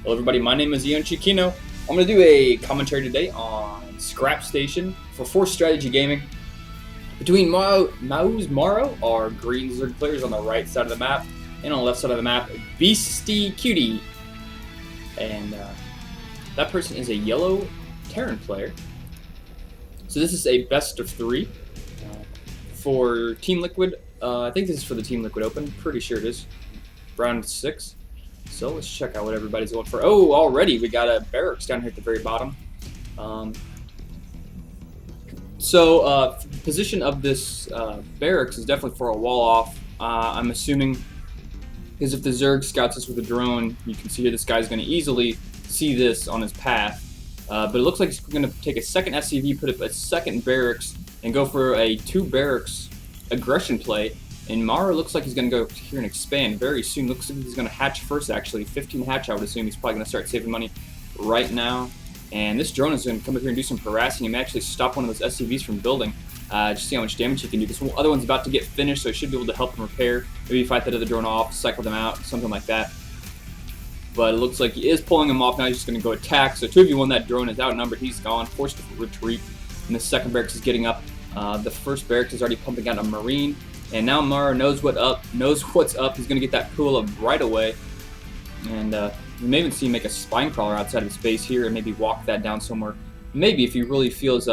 Hello everybody, my name is EonShiKeno. I'm going to do a commentary today on Scrap Station for Force Strategy Gaming. Between mouzMorroW, our green Zerg players on the right side of the map, and on the left side of the map, Beastyqt. And that person is a yellow Terran player. So this is a best of 3 for Team Liquid. I think this is for the Team Liquid Open, pretty sure it is. Round 6. So let's check out what everybody's going for. Oh, already we got a barracks down here at the very bottom. The position of this barracks is definitely for a wall off. I'm assuming, because if the Zerg scouts us with a drone, you can see here this guy's going to easily see this on his path. But it looks like he's going to take a second SCV, put up a second barracks, and go for a 2 barracks aggression play. And mouzMorroW looks like he's going to go here and expand very soon. Looks like he's going to hatch first, actually. 15 hatch, I would assume. He's probably going to start saving money right now. And this drone is going to come up here and do some harassing. He may actually stop one of those SCVs from building. Just see how much damage he can do. This other one's about to get finished, so he should be able to help him repair. Maybe fight that other drone off, cycle them out, something like that. But it looks like he is pulling him off now. He's just going to go attack. So 2v1, that drone is outnumbered. He's gone, forced to retreat. And the second barracks is getting up. The first barracks is already pumping out a Marine. And now mouzMorroW knows what's up. He's going to get that pool up right away. And you may even see him make a spine crawler outside of his base here and maybe walk that down somewhere. Maybe if he really feels he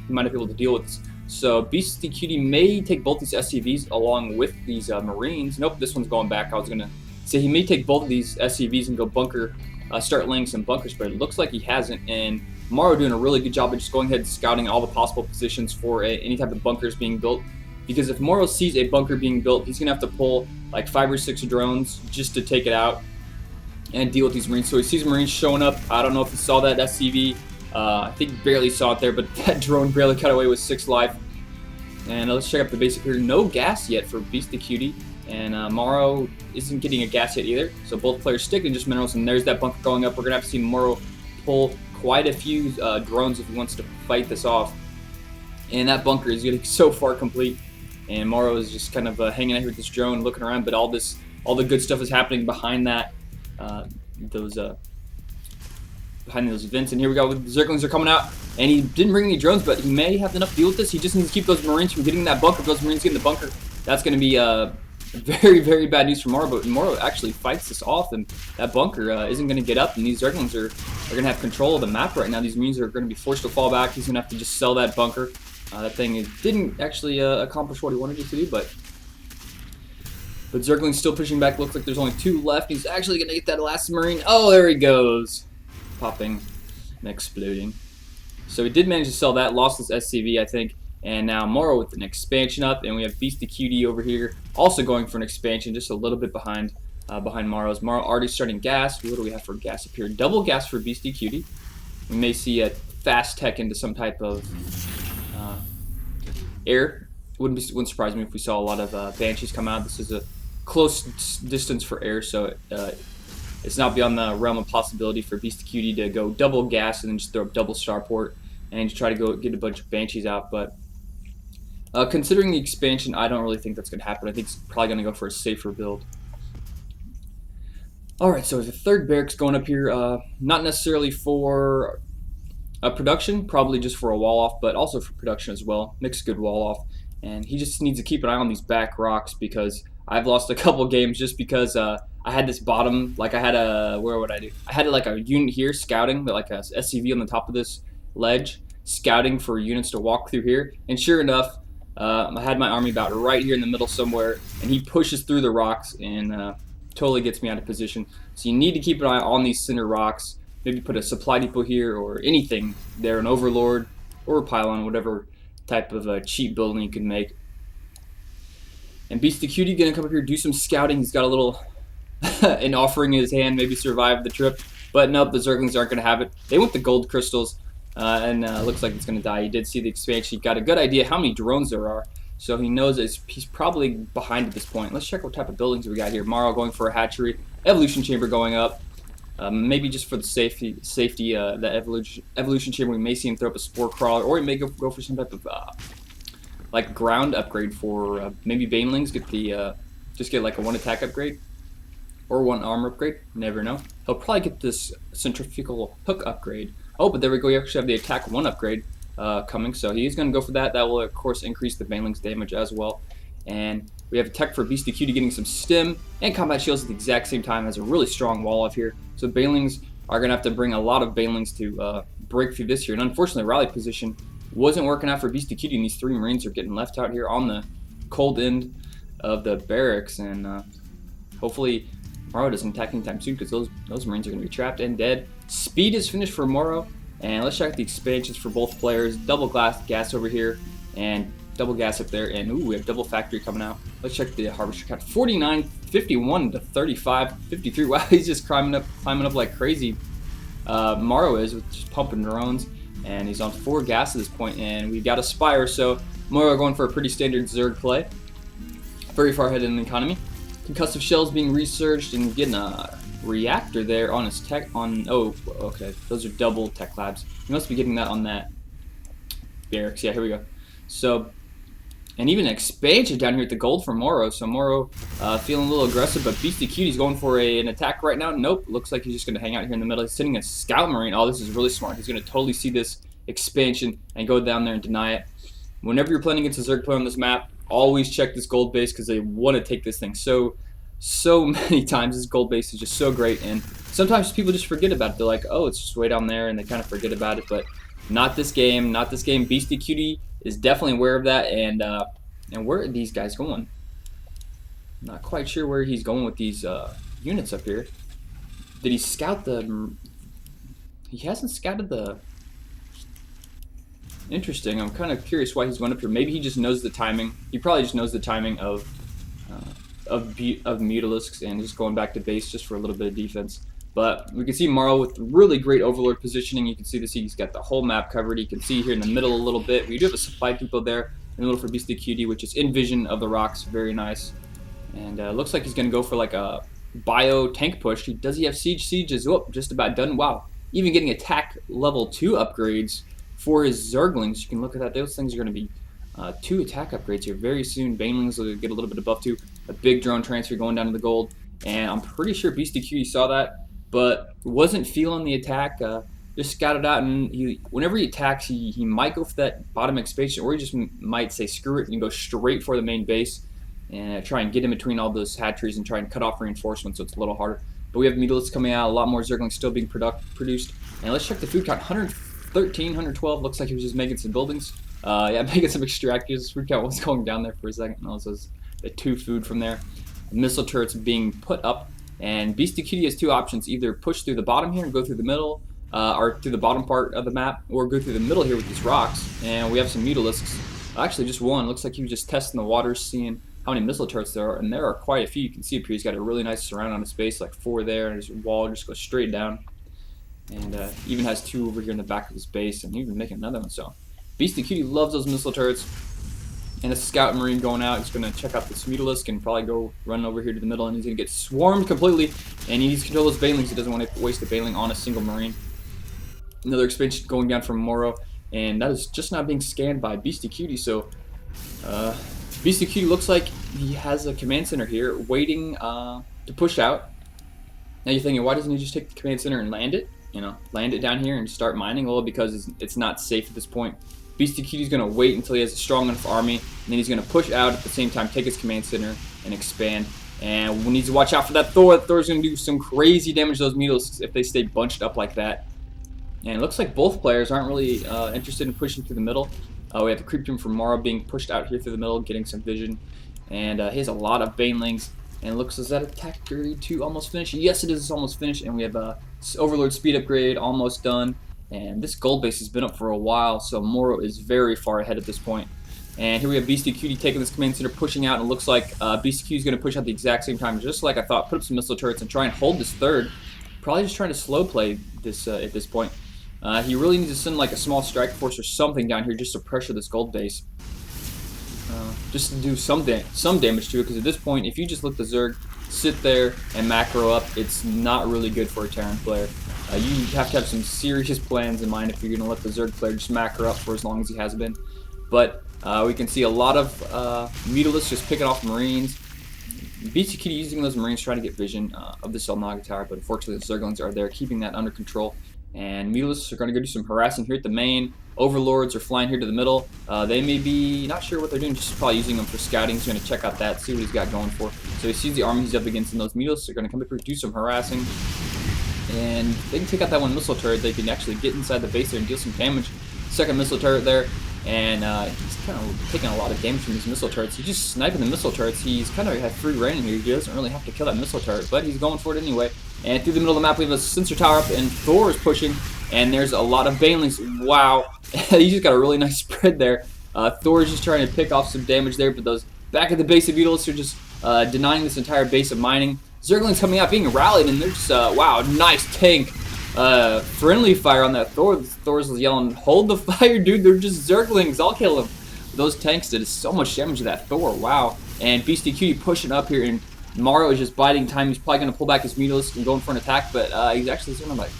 might not be able to deal with this. So Beastyqt may take both these SCVs along with these Marines. Nope, this one's going back. I was going to say he may take both of these SCVs and go bunker, start laying some bunkers, but it looks like he hasn't. And mouzMorroW doing a really good job of just going ahead and scouting all the possible positions for any type of bunkers being built. Because if mouzMorroW sees a bunker being built, he's going to have to pull like 5 or 6 drones just to take it out and deal with these Marines. So he sees Marines showing up. I don't know if he saw that SCV. I think he barely saw it there, but that drone barely cut away with 6 life. And let's check out the basic here. No gas yet for Beastyqt, and mouzMorroW isn't getting a gas yet either. So both players sticking just minerals, and there's that bunker going up. We're going to have to see mouzMorroW pull quite a few drones if he wants to fight this off. And that bunker is getting so far complete. And mouzMorroW is just kind of hanging out here with this drone, looking around, but all the good stuff is happening behind that, behind those vents. And here we go. The Zerglings are coming out, and he didn't bring any drones, but he may have enough to deal with this. He just needs to keep those Marines from getting in that bunker. If those Marines get in the bunker, that's going to be very, very bad news for mouzMorroW. But mouzMorroW actually fights this off, and that bunker isn't going to get up. And these Zerglings are going to have control of the map right now. These Marines are going to be forced to fall back. He's going to have to just sell that bunker. That thing didn't actually accomplish what he wanted it to do, but Zergling's still pushing back. Looks like there's only 2 left. He's actually going to get that last Marine. Oh, there he goes. Popping and exploding. So he did manage to sell that. Lost his SCV, I think. And now mouzMorroW with an expansion up. And we have Beastyqt over here also going for an expansion, just a little bit behind mouzMorroW's. mouzMorroW already starting gas. What do we have for gas up here? Double gas for Beastyqt. We may see a fast tech into some type of air. Wouldn't surprise me if we saw a lot of Banshees come out. This is a close distance for air, so it's not beyond the realm of possibility for Beastyqt to go double gas and then just throw up double starport and try to go get a bunch of Banshees out. But considering the expansion, I don't really think that's going to happen. I think it's probably going to go for a safer build. Alright, so the third barracks going up here, not necessarily for production, probably just for a wall off, but also for production as well. Makes a good wall off, and he just needs to keep an eye on these back rocks because I've lost a couple games just because I had this bottom, like I had a, where would I do? I had like a unit here scouting, but like a SCV on the top of this ledge, scouting for units to walk through here, and sure enough, I had my army about right here in the middle somewhere, and he pushes through the rocks and totally gets me out of position. So you need to keep an eye on these center rocks. Maybe put a supply depot here or anything there, an overlord or a pylon, whatever type of cheap building you can make. And Beastyqt gonna come up here, do some scouting. He's got a little an offering in his hand, maybe survive the trip. But nope, the Zerglings aren't gonna have it. They want the gold crystals, and looks like it's gonna die. He did see the expansion. He got a good idea how many drones there are, so he knows he's probably behind at this point. Let's check what type of buildings we got here. mouzMorroW going for a hatchery, evolution chamber going up. Maybe just for the safety, the evolution chamber, we may see him throw up a spore crawler, or he may go for some type of like ground upgrade for maybe banelings. Just get like a 1 attack upgrade. or one armor upgrade. Never know. He'll probably get this centrifugal hook upgrade. Oh, but there we go. We actually have the attack 1 upgrade coming, so he's going to go for that. That will, of course, increase the baneling's damage as well. And we have a tech for Beastyqt getting some stim and combat shields at the exact same time. Has a really strong wall off here. So banelings are going to have to bring a lot of banelings to break through this here. And unfortunately, rally position wasn't working out for Beastyqt, and these 3 Marines are getting left out here on the cold end of the barracks. And hopefully mouzMorroW doesn't attack anytime soon, because those Marines are going to be trapped and dead. Speed is finished for mouzMorroW. And let's check the expansions for both players. Double gas over here, and double gas up there, and ooh, we have double factory coming out. Let's check the harvester count. 49, 51 to 35, 53. Wow, he's just climbing up like crazy. mouzMorroW is with just pumping drones, and he's on 4 gas at this point, and we got a spire. So mouzMorroW going for a pretty standard Zerg play. Very far ahead in the economy. Concussive shells being researched and getting a reactor there on his tech. Oh, okay, those are double tech labs. You must be getting that on that barracks. Yeah, here we go. So. And even an expansion down here at the gold for mouzMorroW. So mouzMorroW feeling a little aggressive, but Beastyqt is going for an attack right now. Nope, looks like he's just going to hang out here in the middle. He's sending a scout marine. Oh, this is really smart. He's going to totally see this expansion and go down there and deny it. Whenever you're playing against a Zerg player on this map, always check this gold base, because they want to take this thing so many times. This gold base is just so great, and sometimes people just forget about it. They're like, oh, it's just way down there, and they kind of forget about it, but not this game. Not this game. Beastyqt is definitely aware of that, and where are these guys going? Not quite sure where he's going with these units up here. Did he scout the? He hasn't scouted the. Interesting. I'm kind of curious why he's going up here. Maybe he just knows the timing. He probably just knows the timing of Mutalisks and just going back to base just for a little bit of defense. But we can see mouzMorroW with really great overlord positioning. You can see this. He's got the whole map covered. You can see here in the middle a little bit. We do have a supply depot there in the middle for Beastyqt, which is in vision of the rocks. Very nice. And looks like he's going to go for like a bio tank push. Does he have siege? Siege is just about done. Wow. Even getting attack level 2 upgrades for his Zerglings. You can look at that. Those things are going to be 2 attack upgrades here very soon. Banelings will get a little bit of buff too. A big drone transfer going down to the gold. And I'm pretty sure Beastyqt saw that, but wasn't feeling the attack. Just scouted out, and whenever he attacks, he might go for that bottom expansion, or he just might say screw it and go straight for the main base and try and get in between all those hatcheries and try and cut off reinforcements, so it's a little harder. But we have Mutalisks coming out, a lot more Zerglings still being produced. And let's check the food count. 113, 112. Looks like he was just making some buildings. Yeah, making some extractors. Food count was going down there for a second. No, this was the 2 food from there. Missile turrets being put up. And Beastyqt has 2 options: either push through the bottom here and go through the middle, or through the bottom part of the map, or go through the middle here with these rocks. And we have some Mutalisks. Actually, just one. Looks like he was just testing the waters, seeing how many missile turrets there are. And there are quite a few. You can see up here, he's got a really nice surround on his base, like 4 there, and his wall just goes straight down. And even has 2 over here in the back of his base, and even making another one. So Beastyqt loves those missile turrets. And a scout marine going out. He's going to check out this Mutalisk and probably go run over here to the middle, and he's going to get swarmed completely. And he needs to control those banelings. He doesn't want to waste a baneling on a single marine. Another expansion going down from mouzMorroW, and that is just not being scanned by Beastyqt. So Beastyqt looks like he has a command center here waiting to push out. Now you're thinking, why doesn't he just take the command center and land it? You know, land it down here and start mining? Well, because it's not safe at this point. Beastyqt is going to wait until he has a strong enough army, and then he's going to push out at the same time, take his command center, and expand. And we need to watch out for that Thor. Thor's going to do some crazy damage to those Mutalisks if they stay bunched up like that. And it looks like both players aren't really interested in pushing through the middle. We have the creep team from mouzMorroW being pushed out here through the middle, getting some vision. And he has a lot of banelings. And it looks, is that attack grade 2 almost finished? Yes, it is. It's almost finished. And we have a Overlord speed upgrade almost done. And this gold base has been up for a while, so mouzMorroW is very far ahead at this point. And here we have Beastyqt taking this command center, pushing out, and it looks like Beastyqt is going to push out at the exact same time, just like I thought. Put up some missile turrets and try and hold this third. Probably just trying to slow play this at this point. He really needs to send like a small strike force or something down here just to pressure this gold base. Just to do some damage to it, because at this point, if you just let the Zerg sit there and macro up, it's not really good for a Terran player. You have to have some serious plans in mind if you're going to let the Zerg player just macro up for as long as he has been. But we can see a lot of Mutalisks just picking off Marines. Beastyqt using those Marines trying to get vision of the Selnaga Tower, but unfortunately the Zerglings are there keeping that under control. And Mutas are going to go do some harassing here at the main. Overlords are flying here to the middle. They may be not sure what they're doing, just probably using them for scouting. He's going to check out that, see what he's got going for. So he sees the army he's up against, and those Mutas are going to come up here, do some harassing. And they can take out that one missile turret. They can actually get inside the base there and deal some damage. Second missile turret there. And he's kind of taking a lot of damage from these missile turrets. He's just sniping the missile turrets. He's kind of had free reign here. He doesn't really have to kill that missile turret, but he's going for it anyway. And through the middle of the map, we have a sensor tower up, and Thor is pushing. And there's a lot of banelings. Wow, he just got a really nice spread there. Thor is just trying to pick off some damage there, but those back at the base of Beetles are just denying this entire base of mining. Zerglings coming out, being rallied, and they're just wow, nice tank. Friendly fire on that Thor. Thor's yelling, hold the fire, dude. They're just Zerglings. I'll kill them. Those tanks did so much damage to that Thor. Wow. And Beastyqt pushing up here, and mouzMorroW is just biding time. He's probably going to pull back his Mutalisk and going for an attack, but he's actually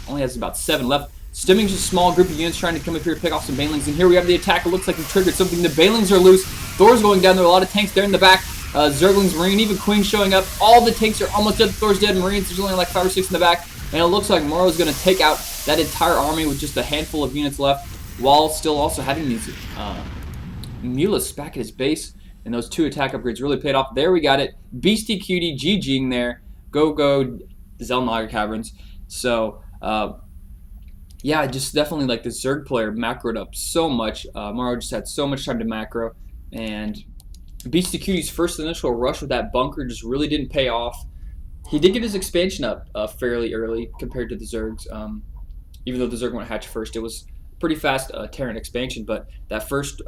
only has about 7 left. Stemming's just a small group of units trying to come up here to pick off some Banelings. And here we have the attack. It looks like he triggered something. The Banelings are loose. Thor's going down. There are a lot of tanks there in the back. Zerglings, Marine, even Queen showing up. All the tanks are almost dead. Thor's dead. Marines, there's only like 5 or 6 in the back. And it looks like mouzMorroW is going to take out that entire army with just a handful of units left, while still also having these Mulas back at his base. And those 2 attack upgrades really paid off. There we got it. Beastyqt GGing there. Go Selnaga Caverns. So yeah, just definitely like the Zerg player macroed up so much. mouzMorroW just had so much time to macro, and Beastyqt's first initial rush with that bunker just really didn't pay off. He did get his expansion up fairly early compared to the Zergs. Even though the Zerg went hatch first, it was pretty fast Terran expansion, but that first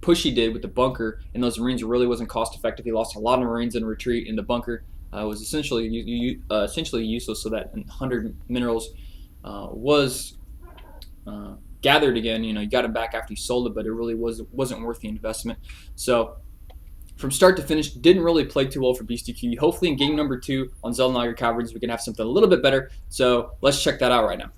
push he did with the bunker and those Marines really wasn't cost effective. He lost a lot of Marines in retreat, and the bunker was essentially useless, so that 100 minerals was gathered again. You know, you got him back after you sold it, but it really wasn't worth the investment. So from start to finish, didn't really play too well for Beastyqt. Hopefully in game number 2 on Selnaga Caverns, we can have something a little bit better. So let's check that out right now.